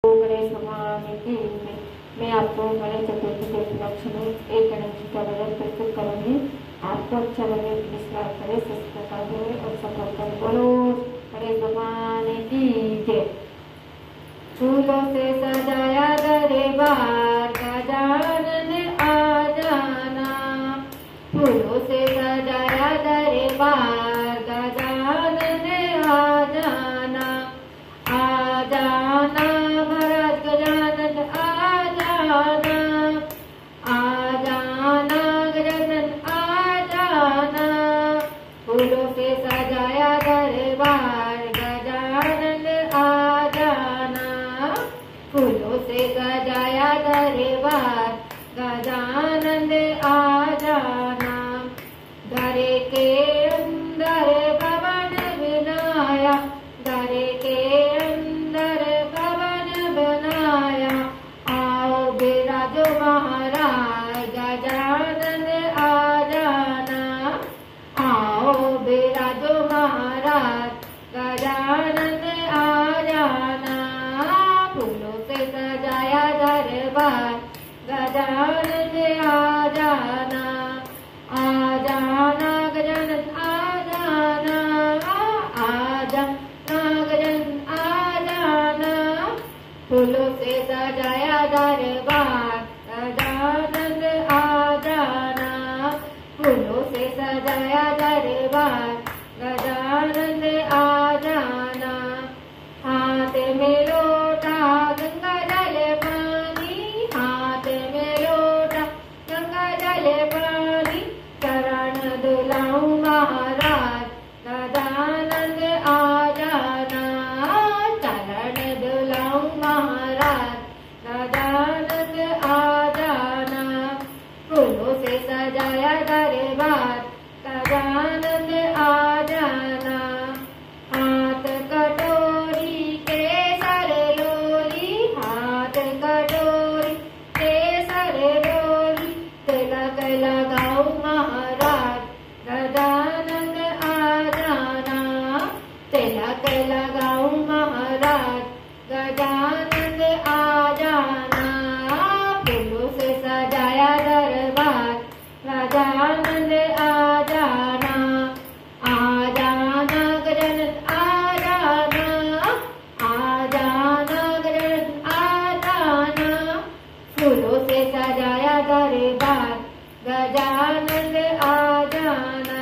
गणेश भगवान की मैं आपको गणेश चतुर्थी के उपलक्ष्य में एक गणेश जी का भजन प्रस्तुत करूंगी। आपको अच्छा लगे प्लीज लाइक करें, सब्सक्राइब करें और सपोर्ट करें। बोलो गणेश भगवान की जय। फूलों से सजाया दरबार गजानन आ जाना, फूलों से सजाया दरबार गजानन आ जाना, आ जाना महाराज गजानन आ जाना, आ जाना गजानन आ जाना, फूलों से सजाया दरबार गजानन आ जाना, फूलों से सजाया दरबार गजानन आ जाना, दरे के अंदर भवन बनाया, दरे के अंदर भवन बनाया, आओ बिराजो महाराज गजानन आ जाना, आओ बिराजो महाराज गजानन आ जाना, फूलों से सजाया दरबार गजानन आ जाना, आ जाना गजानन आ जाना, आ जाना गजानन आ जाना, फूलों से सजाया दरबार गजानन आ जाना, फूलों से सजाया दरबार गजानन आ जाना, हाथ में लोटा गंगा जल पानी, हाथ में लोटा गंगा जल पानी, चरण दुलाऊं महाराज गजानन आ जाना, चरण दुलाऊं महाराज गजानन आ जाना, फूलों से सजाया दरबार गजानन आ जाना, हाथ कटोरी केसर लोली, हाथ कटोरी केसर लोली, तिलक लगाऊं महाराज गजानन आ जाना, तिलक लगाऊं महाराज गजानन आ जाना, फूलों से सजाया दरबार गजानन आ जाना, आ जाना गजानन आ जाना, आ जाना गजानन आ जाना, फूलों से सजाया दरबार गजानन आ जाना,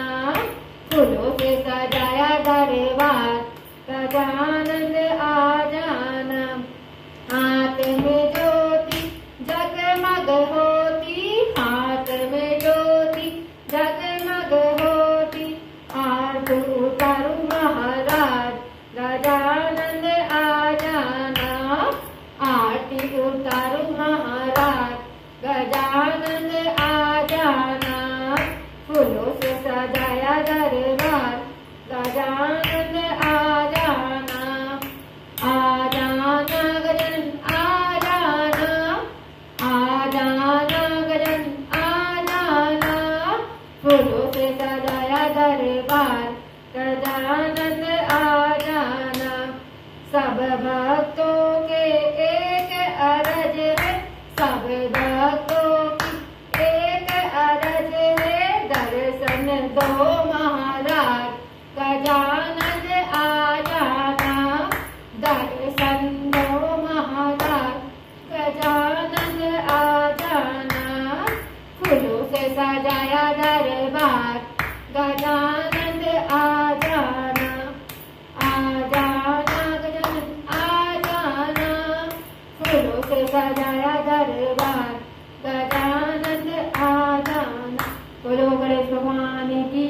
फूलों से सजाया दरबार गजानन आ जाना, हाथ में ज्योति जगमग होती, हाथ में ज्योति जगमग होती, आरती उतारूं महाराज गजानन आ जाना, आरती उतारूं महाराज गजानन आ जाना, फूलों से सजाया दरबार गजानन आ जाना, आ जाना गजानन आ जाना, आ जाना गजानन आ जाना, फूलों से सजाया दरबार गजानन आ जाना, सब भक्तों के एक अरज है, सब भक्तों की एक अरज है, दर्शन दो महाराज गजानन आ जाना, दर्शन दो महाराज गजानन आ जाना, फूलों से सजाया दरबार गजानन आ जाना, आ जाना गजानन आ जाना, फूलों से सजाया दरबार गजानन आ जाना। बोलो गणेश भगवान की